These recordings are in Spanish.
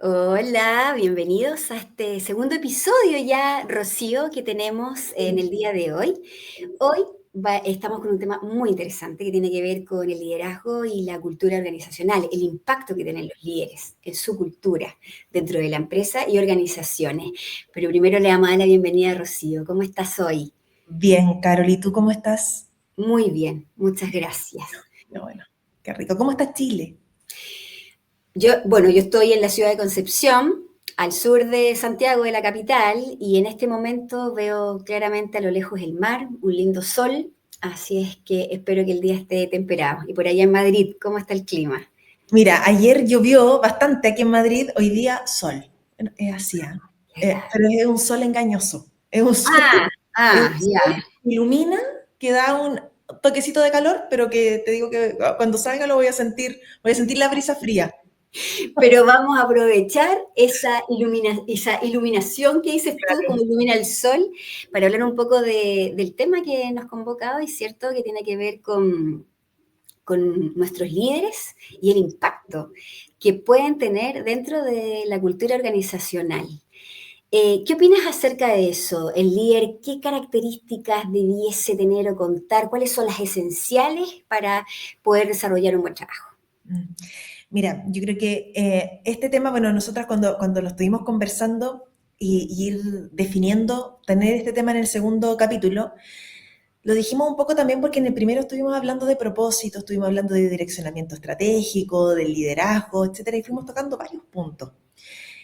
Hola, bienvenidos a este segundo episodio ya, Rocío, que tenemos en el día de hoy. Hoy estamos con un tema muy interesante que tiene que ver con el liderazgo y la cultura organizacional, el impacto que tienen los líderes en su cultura dentro de la empresa y organizaciones. Pero primero le damos a la bienvenida a Rocío. ¿Cómo estás hoy? Bien, Carol, ¿y tú cómo estás? Muy bien, muchas gracias. Bueno, qué rico. ¿Cómo está Chile? Yo estoy en la ciudad de Concepción, al sur de Santiago, de la capital, y en este momento veo claramente a lo lejos el mar, un lindo sol, así es que espero que el día esté temperado. Y por allá en Madrid, ¿cómo está el clima? Mira, ayer llovió bastante aquí en Madrid, hoy día sol. Bueno, es así, ¿ah? Qué agradable. Pero es un sol engañoso. Es un sol, Ah, es un ya. sol que ilumina, que da un toquecito de calor, pero que te digo que cuando salga lo voy a sentir la brisa fría. Pero vamos a aprovechar esa iluminación que dices tú, como ilumina el sol, para hablar un poco del tema que nos convoca hoy, ¿cierto? Que tiene que ver con nuestros líderes y el impacto que pueden tener dentro de la cultura organizacional. ¿Qué opinas acerca de eso? El líder, ¿qué características debiese tener o contar? ¿Cuáles son las esenciales para poder desarrollar un buen trabajo? Mm. Mira, yo creo que este tema, bueno, nosotras cuando lo estuvimos conversando y ir definiendo, tener este tema en el segundo capítulo, lo dijimos un poco también porque en el primero estuvimos hablando de propósito, estuvimos hablando de direccionamiento estratégico, del liderazgo, etcétera, y fuimos tocando varios puntos.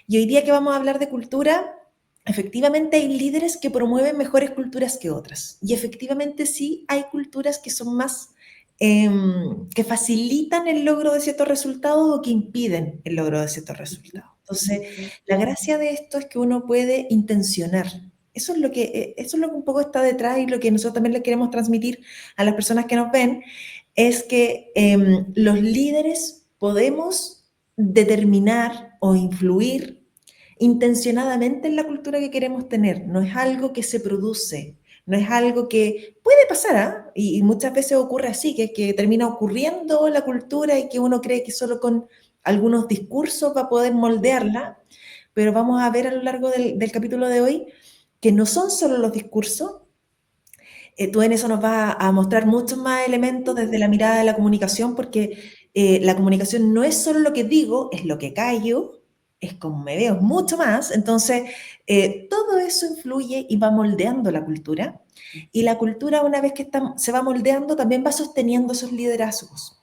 Y hoy día que vamos a hablar de cultura, efectivamente hay líderes que promueven mejores culturas que otras. Y efectivamente sí hay culturas que son más, que facilitan el logro de ciertos resultados o que impiden el logro de ciertos resultados. Entonces, la gracia de esto es que uno puede intencionar. Eso es lo que un poco está detrás y lo que nosotros también le queremos transmitir a las personas que nos ven, es que los líderes podemos determinar o influir intencionadamente en la cultura que queremos tener. No es algo que se produce, no es algo que puede pasar, ¿ah? Y muchas veces ocurre así, que termina ocurriendo la cultura y que uno cree que solo con algunos discursos va a poder moldearla, pero vamos a ver a lo largo del capítulo de hoy que no son solo los discursos. Tú en eso nos vas a mostrar muchos más elementos desde la mirada de la comunicación, porque la comunicación no es solo lo que digo, es lo que callo, es como me veo, es mucho más. Entonces, todo eso influye y va moldeando la cultura. Y la cultura, una vez que se va moldeando, también va sosteniendo esos liderazgos,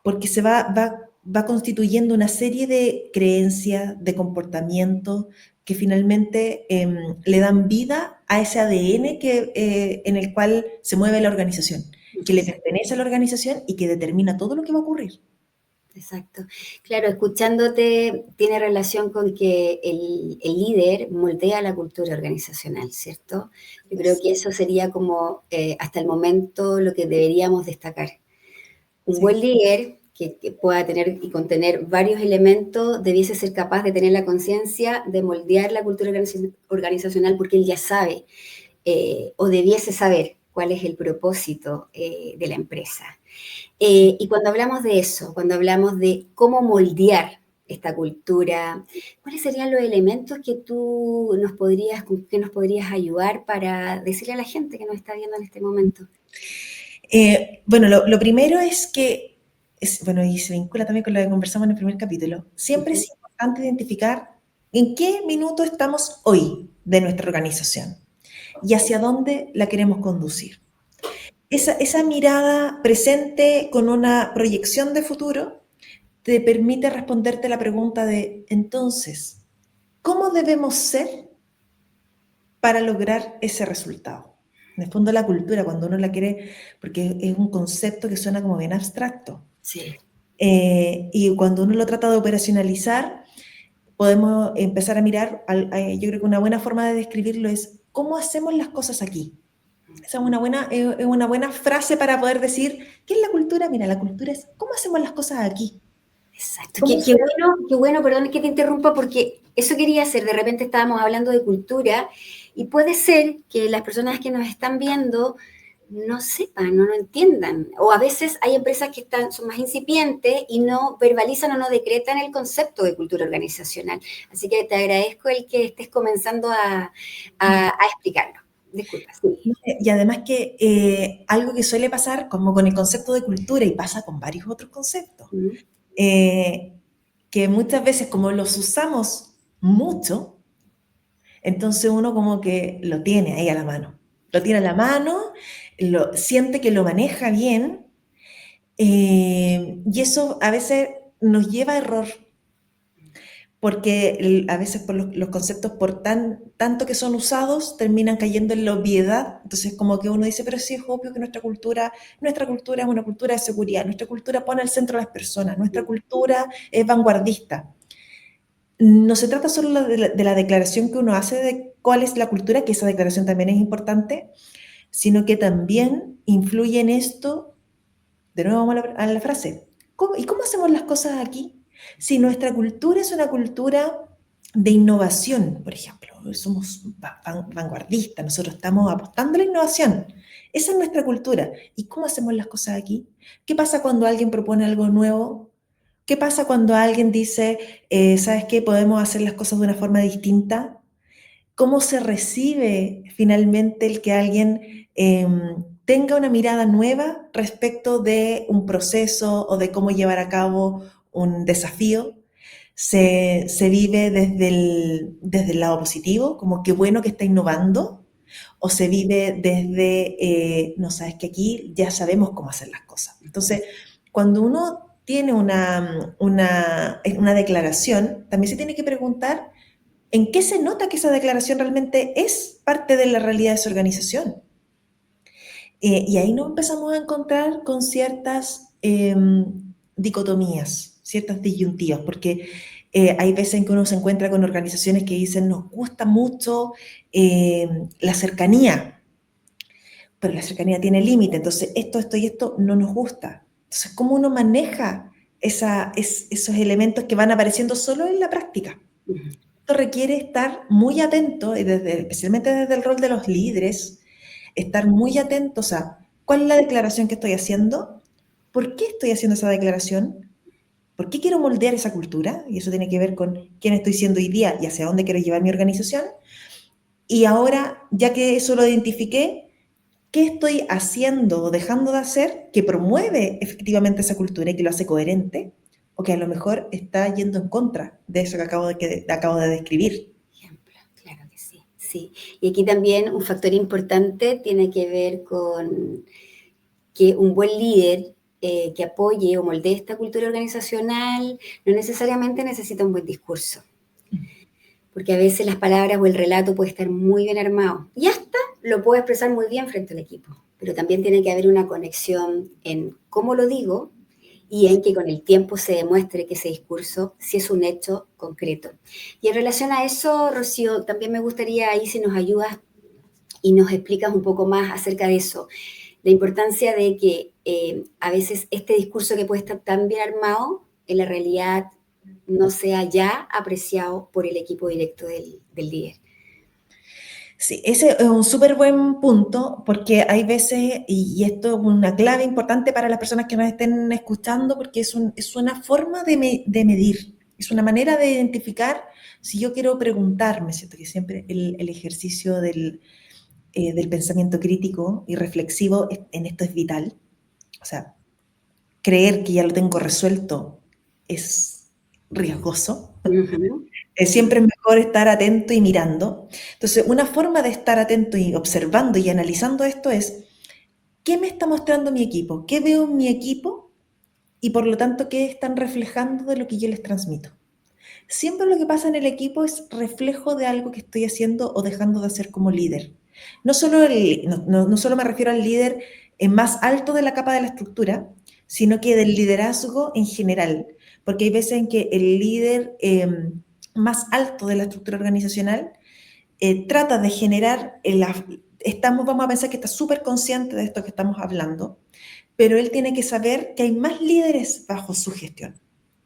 porque va constituyendo una serie de creencias, de comportamientos que finalmente le dan vida a ese ADN en el cual se mueve la organización, que le Exacto, pertenece a la organización y que determina todo lo que va a ocurrir. exacto. Claro, escuchándote tiene relación con que el líder moldea la cultura organizacional, ¿cierto? Yo creo Yes. que eso sería como hasta el momento lo que deberíamos destacar. Un Sí. buen líder que pueda tener y contener varios elementos debiese ser capaz de tener la conciencia de moldear la cultura organizacional porque él ya sabe o debiese saber cuál es el propósito de la empresa. Y cuando hablamos de eso, cuando hablamos de cómo moldear esta cultura, ¿cuáles serían los elementos que nos podrías ayudar para decirle a la gente que nos está viendo en este momento? Bueno, lo primero es que, bueno, y se vincula también con lo que conversamos en el primer capítulo, siempre Ujú. es importante identificar en qué minuto estamos hoy de nuestra organización y hacia dónde la queremos conducir. Esa mirada presente con una proyección de futuro te permite responderte la pregunta de, entonces, ¿cómo debemos ser para lograr ese resultado? En el fondo la cultura, cuando uno la quiere, porque es un concepto que suena como bien abstracto, Sí, y cuando uno lo trata de operacionalizar, podemos empezar a mirar, yo creo que una buena forma de describirlo es, ¿cómo hacemos las cosas aquí? Esa es una buena frase para poder decir, ¿qué es la cultura? Mira, la cultura es cómo hacemos las cosas aquí. exacto. ¿Cómo se... Qué bueno, perdón que te interrumpa, porque eso quería hacer. De repente estábamos hablando de cultura y puede ser que las personas que nos están viendo no sepan, no entiendan. O a veces hay empresas que son más incipientes y no verbalizan o no decretan el concepto de cultura organizacional. Así que te agradezco el que estés comenzando a explicarlo. Disculpa, sí. Y además que algo que suele pasar como con el concepto de cultura y pasa con varios otros conceptos, eh, que muchas veces como los usamos mucho, entonces uno como que lo tiene ahí a la mano. Lo tiene a la mano, siente que lo maneja bien, y eso a veces nos lleva a error, porque a veces por los conceptos por tanto que son usados terminan cayendo en la obviedad. Entonces como que uno dice, pero sí es obvio que nuestra cultura es una cultura de seguridad, nuestra cultura pone al centro a las personas, nuestra cultura es vanguardista. No se trata solo de la declaración que uno hace de cuál es la cultura, que esa declaración también es importante, sino que también influye en esto, de nuevo vamos a la frase, ¿y cómo hacemos las cosas aquí? Si nuestra cultura es una cultura de innovación, por ejemplo, somos vanguardistas, nosotros estamos apostando a la innovación, esa es nuestra cultura. ¿Y cómo hacemos las cosas aquí? ¿Qué pasa cuando alguien propone algo nuevo? ¿Qué pasa cuando alguien dice, ¿sabes qué? Podemos hacer las cosas de una forma distinta. ¿Cómo se recibe finalmente el que alguien tenga una mirada nueva respecto de un proceso o de cómo llevar a cabo un desafío? Se vive desde el lado positivo, como qué bueno que está innovando, o se vive desde, no sabes que aquí ya sabemos cómo hacer las cosas. Entonces, cuando uno tiene una declaración, también se tiene que preguntar en qué se nota que esa declaración realmente es parte de la realidad de su organización. Y ahí nos empezamos a encontrar con ciertas dicotomías, ciertas disyuntivas, porque hay veces en que uno se encuentra con organizaciones que dicen nos gusta mucho la cercanía, pero la cercanía tiene límite, entonces esto y esto no nos gusta. Entonces, ¿cómo uno maneja esos elementos que van apareciendo solo en la práctica? Esto requiere estar muy atento, y especialmente desde el rol de los líderes, estar muy atentos a cuál es la declaración que estoy haciendo, por qué estoy haciendo esa declaración, por qué quiero moldear esa cultura, y eso tiene que ver con quién estoy siendo hoy día y hacia dónde quiero llevar mi organización. Y ahora, ya que eso lo identifiqué, ¿qué estoy haciendo o dejando de hacer que promueve efectivamente esa cultura y que lo hace coherente? O que a lo mejor está yendo en contra de eso que acabo de describir. Ejemplo, claro que sí, sí. Y aquí también un factor importante tiene que ver con que un buen líder que apoye o moldee esta cultura organizacional no necesariamente necesita un buen discurso, porque a veces las palabras o el relato puede estar muy bien armado y hasta lo puedo expresar muy bien frente al equipo, pero también tiene que haber una conexión en cómo lo digo y en que con el tiempo se demuestre que ese discurso sí es un hecho concreto. Y en relación a eso, Rocío, también me gustaría ahí si nos ayudas y nos explicas un poco más acerca de eso, la importancia de que a veces este discurso que puede estar tan bien armado, en la realidad no sea ya apreciado por el equipo directo del líder. Sí, ese es un súper buen punto porque hay veces, y esto es una clave importante para las personas que nos estén escuchando, porque es una forma de medir, es una manera de identificar si yo quiero preguntarme, ¿cierto? Que siempre el ejercicio del pensamiento crítico y reflexivo en esto es vital. O sea, creer que ya lo tengo resuelto es riesgoso. Uh-huh. Siempre es mejor estar atento y mirando. Entonces, una forma de estar atento y observando y analizando esto es, ¿qué me está mostrando mi equipo? ¿Qué veo en mi equipo? Y por lo tanto, ¿qué están reflejando de lo que yo les transmito? Siempre lo que pasa en el equipo es reflejo de algo que estoy haciendo o dejando de hacer como líder. No solo, no solo me refiero al líder más alto de la capa de la estructura, sino que del liderazgo en general. Porque hay veces en que el líder más alto de la estructura organizacional trata de generar, vamos a pensar que está súper consciente de esto que estamos hablando, pero él tiene que saber que hay más líderes bajo su gestión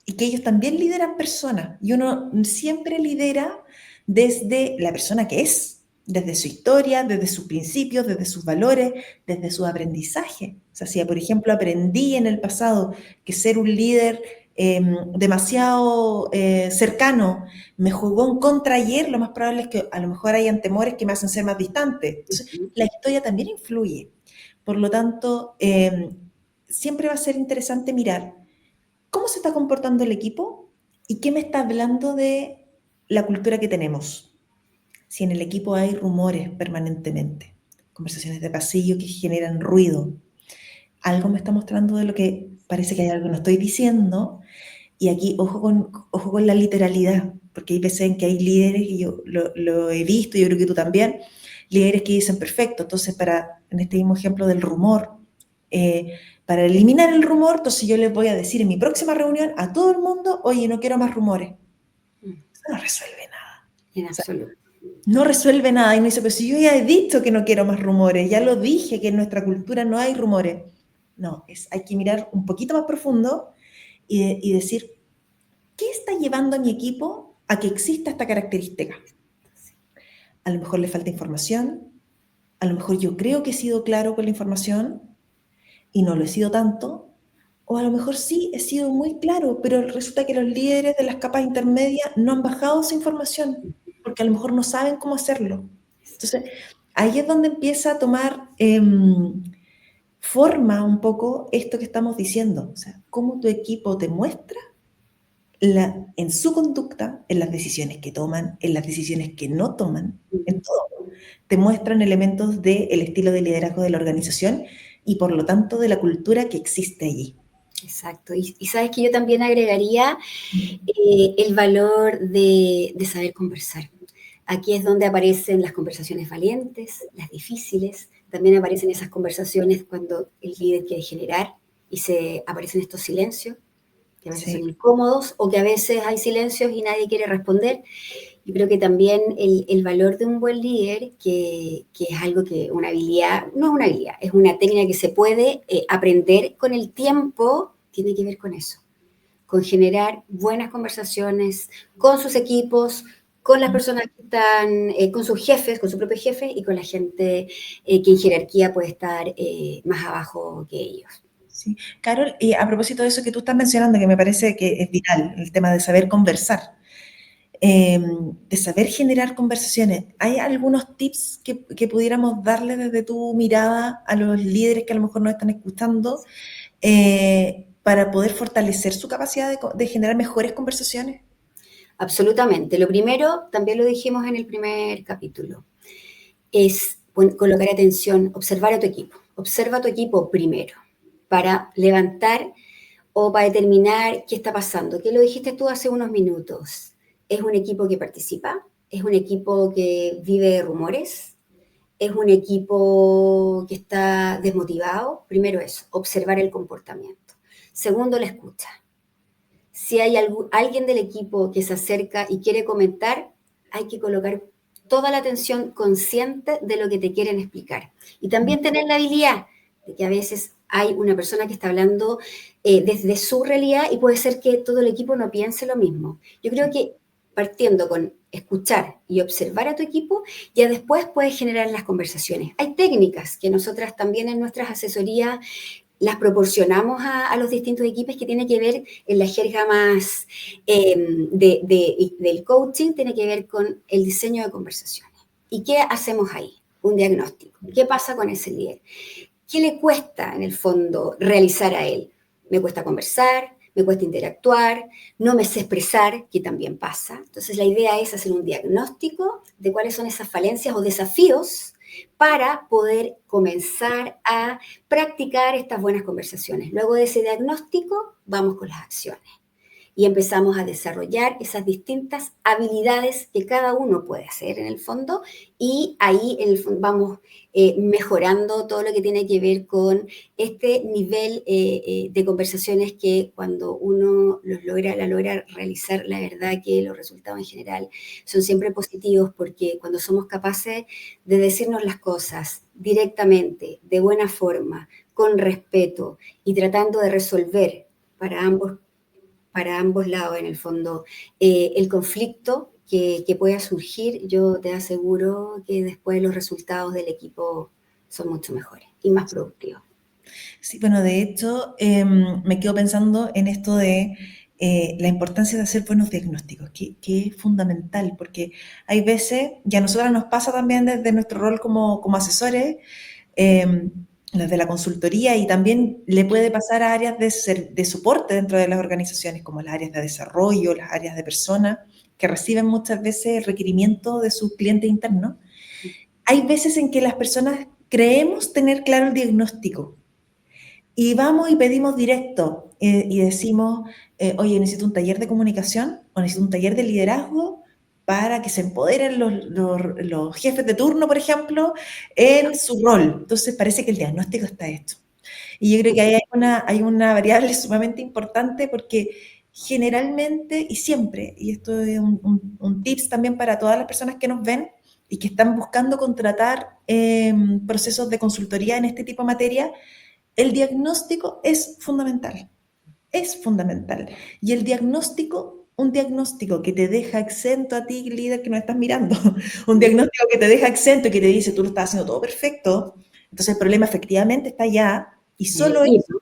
y que ellos también lideran personas y uno siempre lidera desde la persona que es desde su historia, desde sus principios, desde sus valores, desde su aprendizaje. O sea, si por ejemplo aprendí en el pasado que ser un líder demasiado cercano me jugó en contra ayer, lo más probable es que a lo mejor hayan temores que me hacen ser más distante. Entonces, la historia también influye. Por lo tanto, siempre va a ser interesante mirar cómo se está comportando el equipo y qué me está hablando de la cultura que tenemos. Si en el equipo hay rumores permanentemente, conversaciones de pasillo que generan ruido, algo me está mostrando de lo que parece que hay algo que no estoy diciendo. Y aquí, ojo con la literalidad, porque hay veces en que hay líderes, y yo lo he visto, yo creo que tú también, líderes que dicen, perfecto, entonces en este mismo ejemplo del rumor, para eliminar el rumor, entonces yo les voy a decir en mi próxima reunión a todo el mundo, oye, no quiero más rumores. Eso no resuelve nada. En absoluto. No resuelve nada. Y me dice, pero si yo ya he dicho que no quiero más rumores, ya lo dije, que en nuestra cultura no hay rumores. No, hay que mirar un poquito más profundo y decir, ¿qué está llevando a mi equipo a que exista esta característica? A lo mejor le falta información, a lo mejor yo creo que he sido claro con la información y no lo he sido tanto, o a lo mejor sí he sido muy claro, pero resulta que los líderes de las capas intermedias no han bajado esa información, porque a lo mejor no saben cómo hacerlo. Entonces, ahí es donde empieza a tomar forma un poco esto que estamos diciendo, o sea, cómo tu equipo te muestra en su conducta, en las decisiones que toman, en las decisiones que no toman, en todo, te muestran elementos del estilo de liderazgo de la organización y por lo tanto de la cultura que existe allí. Exacto. Y sabes que yo también agregaría el valor de saber conversar. Aquí es donde aparecen las conversaciones valientes, las difíciles. También aparecen esas conversaciones cuando el líder quiere generar y aparecen estos silencios, que a veces son incómodos o que a veces hay silencios y nadie quiere responder. Yo creo que también el valor de un buen líder, que es algo que una habilidad, no es una habilidad, es una técnica que se puede aprender con el tiempo, tiene que ver con eso, con generar buenas conversaciones con sus equipos, con las personas que están, con sus jefes, con su propio jefe y con la gente que en jerarquía puede estar más abajo que ellos. Sí. Carol, y a propósito de eso que tú estás mencionando, que me parece que es vital, el tema de saber conversar, de saber generar conversaciones, ¿hay algunos tips que pudiéramos darle desde tu mirada a los líderes que a lo mejor nos están escuchando para poder fortalecer su capacidad de generar mejores conversaciones? Absolutamente. Lo primero, también lo dijimos en el primer capítulo, es colocar atención, observar a tu equipo. Observa a tu equipo primero para levantar o para determinar qué está pasando. ¿Qué lo dijiste tú hace unos minutos? ¿Es un equipo que participa? ¿Es un equipo que vive rumores? ¿Es un equipo que está desmotivado? Primero eso, observar el comportamiento. Segundo, la escucha. Si hay alguien del equipo que se acerca y quiere comentar, hay que colocar toda la atención consciente de lo que te quieren explicar. Y también tener la habilidad de que a veces hay una persona que está hablando desde su realidad y puede ser que todo el equipo no piense lo mismo. Yo creo que partiendo con escuchar y observar a tu equipo, ya después puedes generar las conversaciones. Hay técnicas que nosotras también en nuestras asesorías las proporcionamos a los distintos equipos que tiene que ver en la jerga más del coaching, tiene que ver con el diseño de conversaciones. ¿Y qué hacemos ahí? Un diagnóstico. ¿Qué pasa con ese líder? ¿Qué le cuesta en el fondo realizar a él? Me cuesta conversar, me cuesta interactuar, no me sé expresar, que también pasa. Entonces la idea es hacer un diagnóstico de cuáles son esas falencias o desafíos para poder comenzar a practicar estas buenas conversaciones. Luego de ese diagnóstico, vamos con las acciones y empezamos a desarrollar esas distintas habilidades que cada uno puede hacer en el fondo y ahí en el fondo vamos mejorando todo lo que tiene que ver con este nivel de conversaciones que cuando uno la logra realizar, la verdad que los resultados en general son siempre positivos porque cuando somos capaces de decirnos las cosas directamente, de buena forma, con respeto y tratando de resolver para ambos lados, en el fondo, el conflicto que pueda surgir, yo te aseguro que después los resultados del equipo son mucho mejores y más productivos. Sí, bueno, de hecho, me quedo pensando en esto de la importancia de hacer buenos diagnósticos, que es fundamental, porque hay veces, y a nosotras nos pasa también desde nuestro rol como asesores, desde la consultoría, y también le puede pasar a áreas de soporte dentro de las organizaciones, como las áreas de desarrollo, las áreas de personas, que reciben muchas veces el requerimiento de sus clientes internos. Hay veces en que las personas creemos tener claro el diagnóstico, y vamos y pedimos directo y decimos, oye, necesito un taller de comunicación o necesito un taller de liderazgo para que se empoderen los jefes de turno, por ejemplo, en su rol. Entonces parece que el diagnóstico está hecho. Y yo creo que ahí hay una variable sumamente importante, porque generalmente y siempre, y esto es un tips también para todas las personas que nos ven y que están buscando contratar procesos de consultoría en este tipo de materia, el diagnóstico es fundamental, es fundamental. Y el diagnóstico, un diagnóstico que te deja exento a ti, líder que nos estás mirando, un diagnóstico que te deja exento y que te dice, tú lo estás haciendo todo perfecto, entonces el problema efectivamente está allá, y solo eso,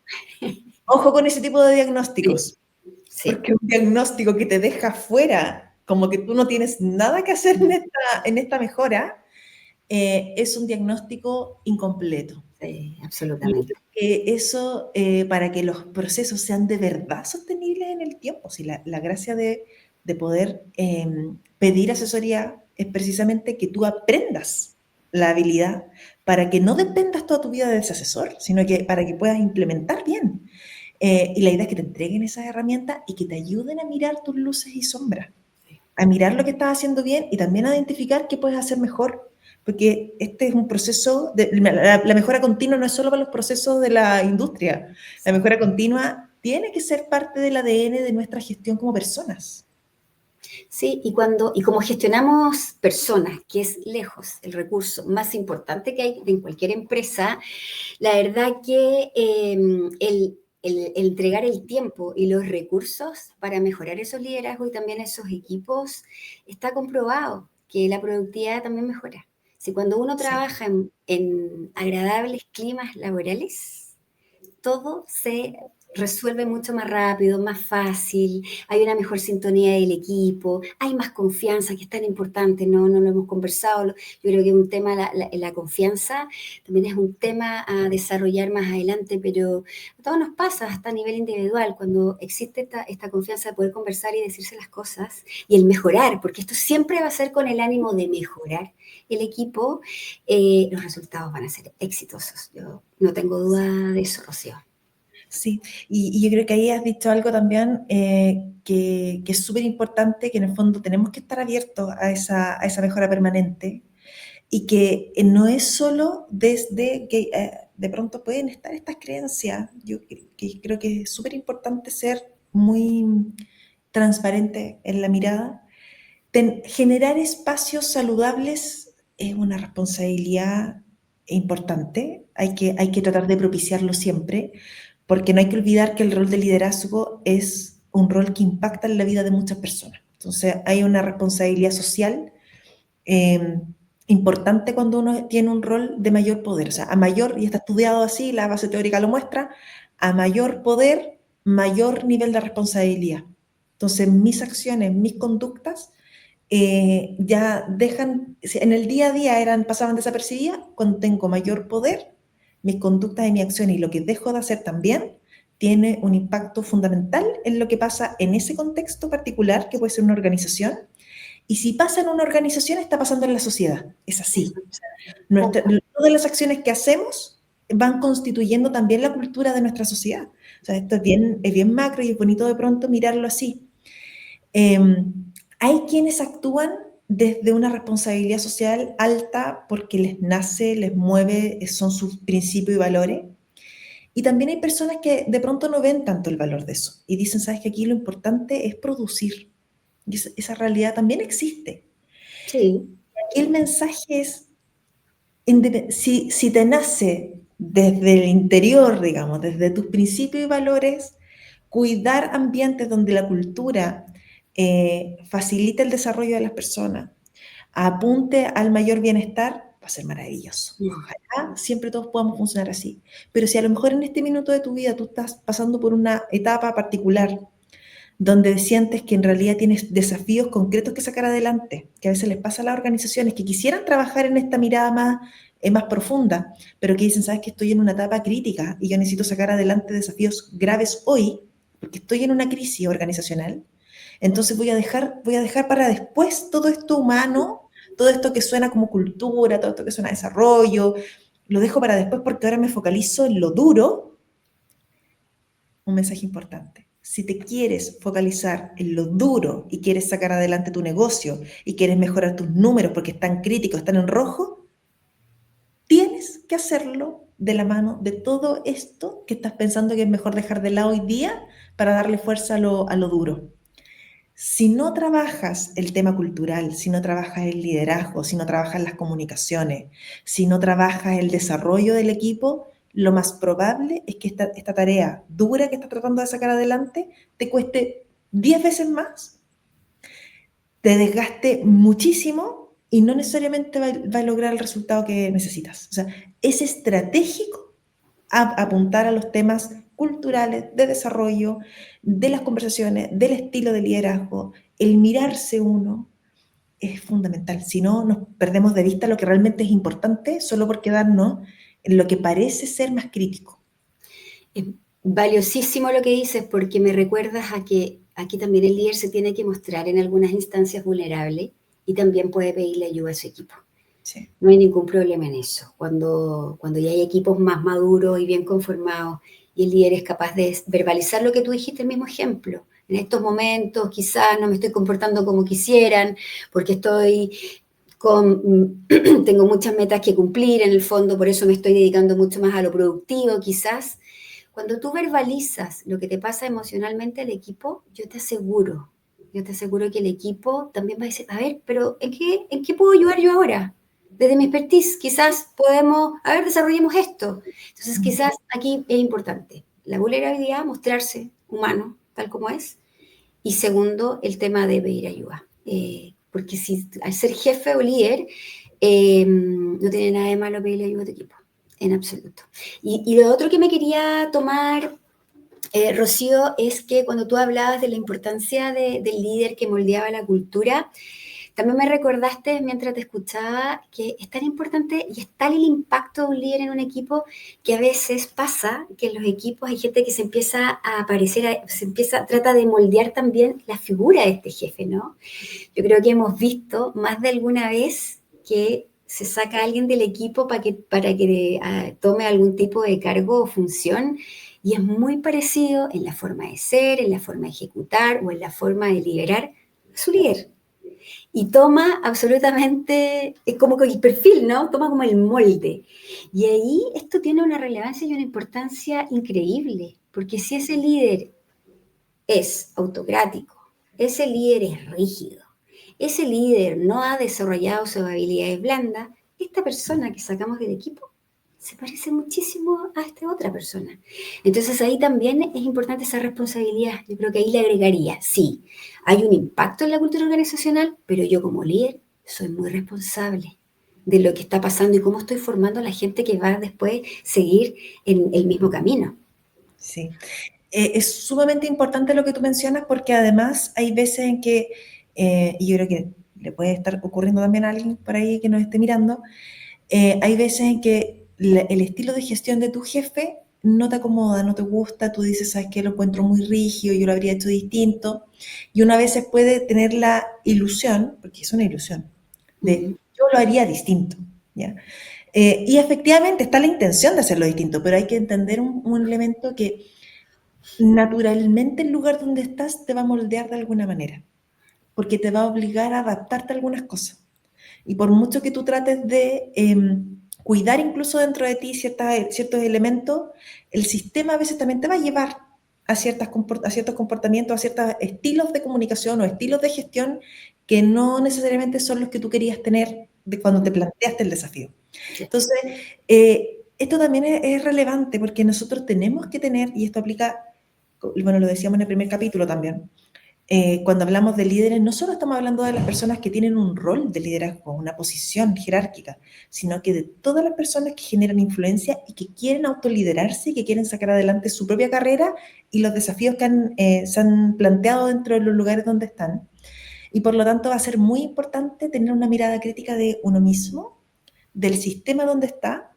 ojo con ese tipo de diagnósticos, Sí. porque un diagnóstico que te deja fuera, como que tú no tienes nada que hacer en esta mejora, es un diagnóstico incompleto. Sí, Y absolutamente. eso, para que los procesos sean de verdad sostenibles en el tiempo, si la gracia de poder pedir asesoría es precisamente que tú aprendas la habilidad para que no dependas toda tu vida de ese asesor, sino que para que puedas implementar bien. Y la idea es que te entreguen esas herramientas y que te ayuden a mirar tus luces y sombras, a mirar lo que estás haciendo bien y también a identificar qué puedes hacer mejor, porque este es un proceso, la mejora continua no es solo para los procesos de la industria, la mejora continua tiene que ser parte del ADN de nuestra gestión como personas. Sí, y como gestionamos personas, que es lejos el recurso más importante que hay en cualquier empresa, la verdad que el entregar el tiempo y los recursos para mejorar esos liderazgos y también esos equipos está comprobado que la productividad también mejora. Si cuando uno Sí. trabaja en agradables climas laborales, todo se resuelve mucho más rápido, más fácil, hay una mejor sintonía del equipo, hay más confianza, que es tan importante, no lo hemos conversado. Yo creo que un tema, la confianza también es un tema a desarrollar más adelante, pero a todos nos pasa, hasta a nivel individual, cuando existe esta confianza de poder conversar y decirse las cosas, y el mejorar, porque esto siempre va a ser con el ánimo de mejorar el equipo, los resultados van a ser exitosos. Yo no tengo duda de eso, Rocío. Sí, y yo creo que ahí has dicho algo también que es súper importante, que en el fondo tenemos que estar abiertos a esa mejora permanente, y que no es solo desde que de pronto pueden estar estas creencias. Yo creo que es súper importante ser muy transparente en la mirada. Generar espacios saludables es una responsabilidad importante, hay que tratar de propiciarlo siempre, porque no hay que olvidar que el rol de liderazgo es un rol que impacta en la vida de muchas personas. Entonces hay una responsabilidad social eh, importante cuando uno tiene un rol de mayor poder. O sea, a mayor, y está estudiado así, la base teórica lo muestra, a mayor poder, mayor nivel de responsabilidad. Entonces mis acciones, mis conductas, ya dejan, en el día a día pasaban desapercibidas. Cuando tengo mayor poder, mis conductas y mis acciones y lo que dejo de hacer también tiene un impacto fundamental en lo que pasa en ese contexto particular, que puede ser una organización, y si pasa en una organización, está pasando en la sociedad. Es así. Todas las acciones que hacemos van constituyendo también la cultura de nuestra sociedad. O sea, esto es bien macro y es bonito de pronto mirarlo así. Hay quienes actúan desde una responsabilidad social alta porque les nace, les mueve, son sus principios y valores. Y también hay personas que de pronto no ven tanto el valor de eso y dicen, sabes que aquí lo importante es producir. Y esa realidad también existe. Sí. Aquí el mensaje es, si te nace desde el interior, digamos, desde tus principios y valores, cuidar ambientes donde la cultura facilite el desarrollo de las personas, apunte al mayor bienestar, va a ser maravilloso. Ojalá siempre todos podamos funcionar así. Pero si a lo mejor en este minuto de tu vida tú estás pasando por una etapa particular donde sientes que en realidad tienes desafíos concretos que sacar adelante, que a veces les pasa a las organizaciones que quisieran trabajar en esta mirada más profunda, pero que dicen, sabes que estoy en una etapa crítica y yo necesito sacar adelante desafíos graves hoy, porque estoy en una crisis organizacional, entonces voy a dejar para después todo esto humano, todo esto que suena como cultura, todo esto que suena a desarrollo, lo dejo para después porque ahora me focalizo en lo duro. Un mensaje importante. Si te quieres focalizar en lo duro y quieres sacar adelante tu negocio y quieres mejorar tus números porque están críticos, están en rojo, tienes que hacerlo de la mano de todo esto que estás pensando que es mejor dejar de lado hoy día para darle fuerza a lo duro. Si no trabajas el tema cultural, si no trabajas el liderazgo, si no trabajas las comunicaciones, si no trabajas el desarrollo del equipo, lo más probable es que esta tarea dura que estás tratando de sacar adelante te cueste 10 veces más, te desgaste muchísimo y no necesariamente va a lograr el resultado que necesitas. O sea, es estratégico apuntar a los temas culturales, de desarrollo, de las conversaciones, del estilo de liderazgo, el mirarse uno es fundamental. Si no, nos perdemos de vista lo que realmente es importante solo por quedarnos en lo que parece ser más crítico. Es valiosísimo lo que dices porque me recuerdas a que aquí también el líder se tiene que mostrar en algunas instancias vulnerable y también puede pedirle ayuda a su equipo. Sí. No hay ningún problema en eso. Cuando ya hay equipos más maduros y bien conformados y el líder es capaz de verbalizar lo que tú dijiste, el mismo ejemplo. En estos momentos quizás no me estoy comportando como quisieran porque tengo muchas metas que cumplir en el fondo, por eso me estoy dedicando mucho más a lo productivo quizás. Cuando tú verbalizas lo que te pasa emocionalmente al equipo, yo te aseguro que el equipo también va a decir, a ver, pero ¿en qué puedo ayudar yo ahora? Desde mi expertise, quizás podemos, a ver, desarrollemos esto. Entonces, quizás aquí es importante la vulnerabilidad, mostrarse humano, tal como es. Y segundo, el tema de pedir ayuda. Porque si al ser jefe o líder, no tiene nada de malo pedirle ayuda a tu equipo, en absoluto. Y lo otro que me quería tomar, Rocío, es que cuando tú hablabas de la importancia del líder que moldeaba la cultura, también me recordaste mientras te escuchaba que es tan importante y es tal el impacto de un líder en un equipo que a veces pasa que en los equipos hay gente que se empieza a aparecer, trata de moldear también la figura de este jefe, ¿no? Yo creo que hemos visto más de alguna vez que se saca a alguien del equipo para que tome algún tipo de cargo o función y es muy parecido en la forma de ser, en la forma de ejecutar o en la forma de liderar a su líder. Y toma absolutamente, es como que el perfil, ¿no? Toma como el molde. Y ahí esto tiene una relevancia y una importancia increíble, porque si ese líder es autocrático, ese líder es rígido, ese líder no ha desarrollado sus habilidades blandas, esta persona que sacamos del equipo se parece muchísimo a esta otra persona. Entonces ahí también es importante esa responsabilidad. Yo creo que ahí le agregaría, sí, hay un impacto en la cultura organizacional, pero yo como líder soy muy responsable de lo que está pasando y cómo estoy formando a la gente que va después seguir en el mismo camino. Sí. Es sumamente importante lo que tú mencionas porque además hay veces en que, y yo creo que le puede estar ocurriendo también a alguien por ahí que nos esté mirando, hay veces en que el estilo de gestión de tu jefe no te acomoda, no te gusta, tú dices, sabes que lo encuentro muy rígido, yo lo habría hecho distinto, y una vez puede tener la ilusión, porque es una ilusión, de yo lo haría distinto, ¿ya? Y efectivamente está la intención de hacerlo distinto, pero hay que entender un elemento que naturalmente el lugar donde estás te va a moldear de alguna manera, porque te va a obligar a adaptarte a algunas cosas. Y por mucho que tú trates de cuidar incluso dentro de ti ciertos elementos, el sistema a veces también te va a llevar a ciertos comportamientos, a ciertos estilos de comunicación o estilos de gestión que no necesariamente son los que tú querías tener de cuando te planteaste el desafío. Entonces, esto también es relevante porque nosotros tenemos que tener, y esto aplica, bueno, lo decíamos en el primer capítulo también, cuando hablamos de líderes, no solo estamos hablando de las personas que tienen un rol de liderazgo, una posición jerárquica, sino que de todas las personas que generan influencia y que quieren autoliderarse y que quieren sacar adelante su propia carrera y los desafíos que se han planteado dentro de los lugares donde están. Y por lo tanto va a ser muy importante tener una mirada crítica de uno mismo, del sistema donde está,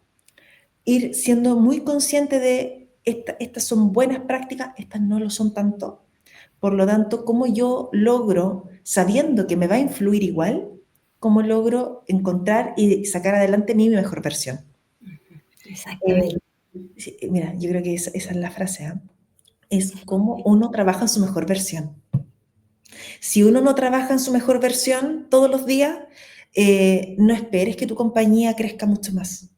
ir siendo muy consciente de estas son buenas prácticas, estas no lo son tanto. Por lo tanto, ¿cómo yo logro, sabiendo que me va a influir igual, cómo logro encontrar y sacar adelante mi mejor versión? Exactamente. Sí, mira, yo creo que esa es la frase, ¿eh? Es cómo uno trabaja en su mejor versión. Si uno no trabaja en su mejor versión todos los días, no esperes que tu compañía crezca mucho más.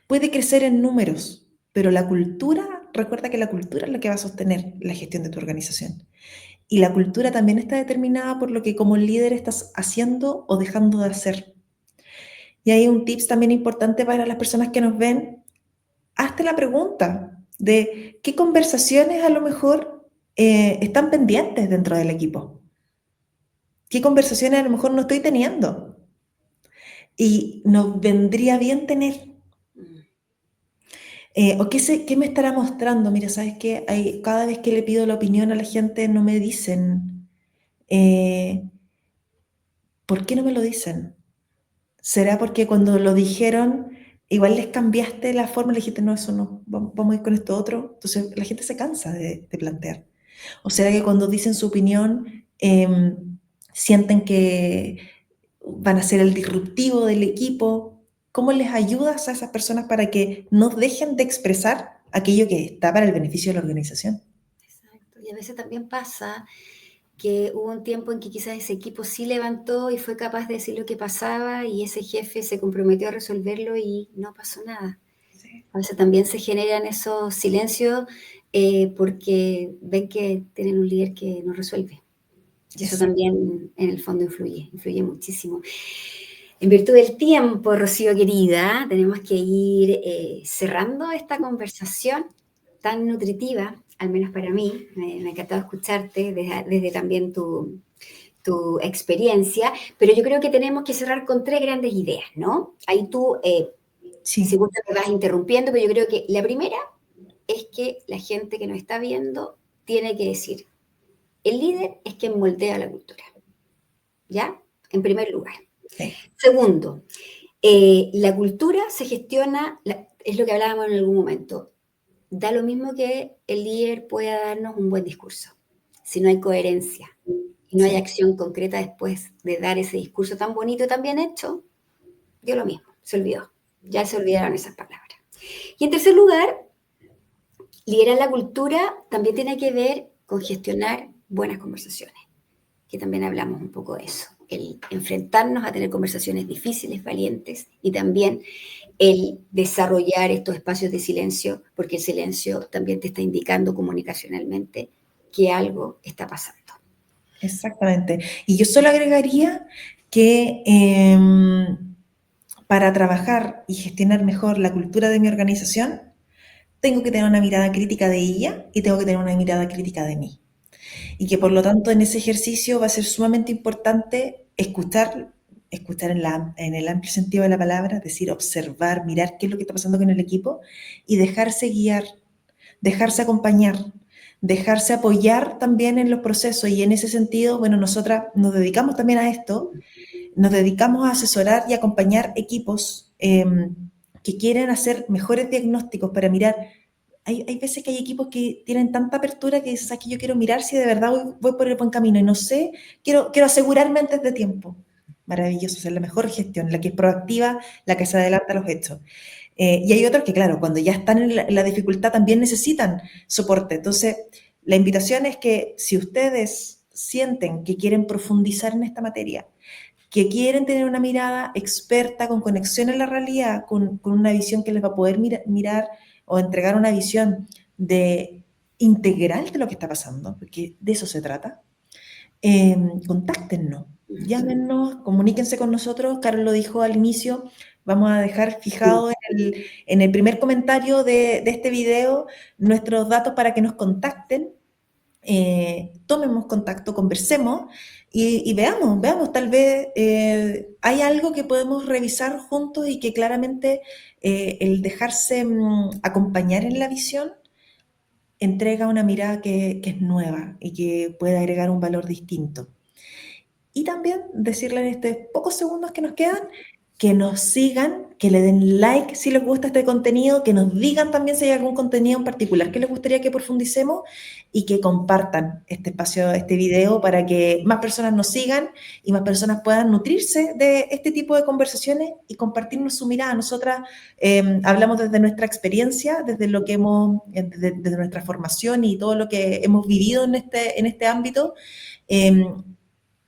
Puede crecer en números, pero la cultura, recuerda que la cultura es la que va a sostener la gestión de tu organización. Y la cultura también está determinada por lo que como líder estás haciendo o dejando de hacer. Y hay un tips también importante para las personas que nos ven. Hazte la pregunta de qué conversaciones a lo mejor están pendientes dentro del equipo. ¿Qué conversaciones a lo mejor no estoy teniendo? Y nos vendría bien tener. ¿O qué me estará mostrando? Mira, ¿sabes qué? Cada vez que le pido la opinión a la gente no me dicen, ¿por qué no me lo dicen? ¿Será porque cuando lo dijeron, igual les cambiaste la forma, le dijiste, no, eso no, vamos a ir con esto otro? Entonces la gente se cansa de plantear. ¿O será que cuando dicen su opinión, sienten que van a ser el disruptivo del equipo? ¿Cómo les ayudas a esas personas para que no dejen de expresar aquello que está para el beneficio de la organización? Exacto. Y a veces también pasa que hubo un tiempo en que quizás ese equipo sí levantó y fue capaz de decir lo que pasaba y ese jefe se comprometió a resolverlo y no pasó nada. Sí. A veces también se generan esos silencios porque ven que tienen un líder que no resuelve. Y eso también en el fondo influye muchísimo. En virtud del tiempo, Rocío querida, tenemos que ir cerrando esta conversación tan nutritiva, al menos para mí. Me ha encantado escucharte desde también tu experiencia, pero yo creo que tenemos que cerrar con 3 grandes ideas, ¿no? Ahí tú, si Sí, gusta, me vas interrumpiendo, pero yo creo que la primera es que la gente que nos está viendo tiene que decir, el líder es quien moldea la cultura, ¿ya? En primer lugar. sí, Segundo, la cultura se gestiona, es lo que hablábamos en algún momento, da lo mismo que el líder pueda darnos un buen discurso, si no hay coherencia y no hay sí. acción concreta después de dar ese discurso tan bonito y tan bien hecho, dio lo mismo, se olvidó, ya se olvidaron esas palabras. Y en tercer lugar, liderar la cultura también tiene que ver con gestionar buenas conversaciones, que también hablamos un poco de eso, el enfrentarnos a tener conversaciones difíciles, valientes, y también el desarrollar estos espacios de silencio, porque el silencio también te está indicando comunicacionalmente que algo está pasando. Exactamente. Y yo solo agregaría que para trabajar y gestionar mejor la cultura de mi organización, tengo que tener una mirada crítica de ella y tengo que tener una mirada crítica de mí. Y que por lo tanto en ese ejercicio va a ser sumamente importante escuchar en el amplio sentido de la palabra, es decir, observar, mirar qué es lo que está pasando con el equipo y dejarse guiar, dejarse acompañar, dejarse apoyar también en los procesos. Y en ese sentido, bueno, nosotras nos dedicamos también a esto, nos dedicamos a asesorar y acompañar equipos que quieren hacer mejores diagnósticos para mirar. Hay veces que hay equipos que tienen tanta apertura que dices, aquí yo quiero mirar si de verdad voy por el buen camino y no sé, quiero asegurarme antes de tiempo. Maravilloso, es la mejor gestión, la que es proactiva, la que se adelanta a los hechos. Y hay otros que, claro, cuando ya están en la dificultad también necesitan soporte. Entonces, la invitación es que si ustedes sienten que quieren profundizar en esta materia, que quieren tener una mirada experta con conexión en la realidad, con una visión que les va a poder mirar o entregar una visión de integral de lo que está pasando, porque de eso se trata, contáctenos, llámenos, comuníquense con nosotros. Carlos lo dijo al inicio, vamos a dejar fijado en el primer comentario de este video nuestros datos para que nos contacten tomemos contacto, conversemos y veamos, tal vez hay algo que podemos revisar juntos y que claramente el dejarse acompañar en la visión entrega una mirada que es nueva y que puede agregar un valor distinto. Y también decirle en estos pocos segundos que nos quedan que nos sigan, que le den like si les gusta este contenido, que nos digan también si hay algún contenido en particular que les gustaría que profundicemos y que compartan este espacio, este video para que más personas nos sigan y más personas puedan nutrirse de este tipo de conversaciones y compartirnos su mirada. Nosotras hablamos desde nuestra experiencia, desde lo que hemos, desde nuestra formación y todo lo que hemos vivido en este ámbito.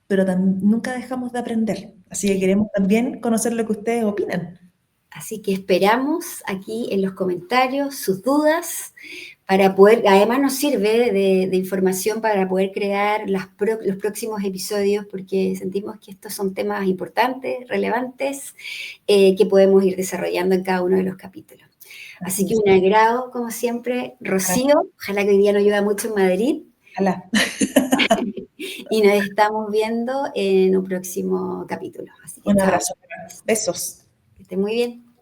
Pero nunca dejamos de aprender. Así que queremos también conocer lo que ustedes opinan. Así que esperamos aquí en los comentarios sus dudas para poder, además nos sirve de información para poder crear los próximos episodios, porque sentimos que estos son temas importantes, relevantes, que podemos ir desarrollando en cada uno de los capítulos. Así que un agrado, como siempre, Rocío. Ojalá que hoy día nos ayuda mucho en Madrid. Ojalá. Y nos estamos viendo en un próximo capítulo. Así que Un chao. abrazo. Besos. Que esté muy bien.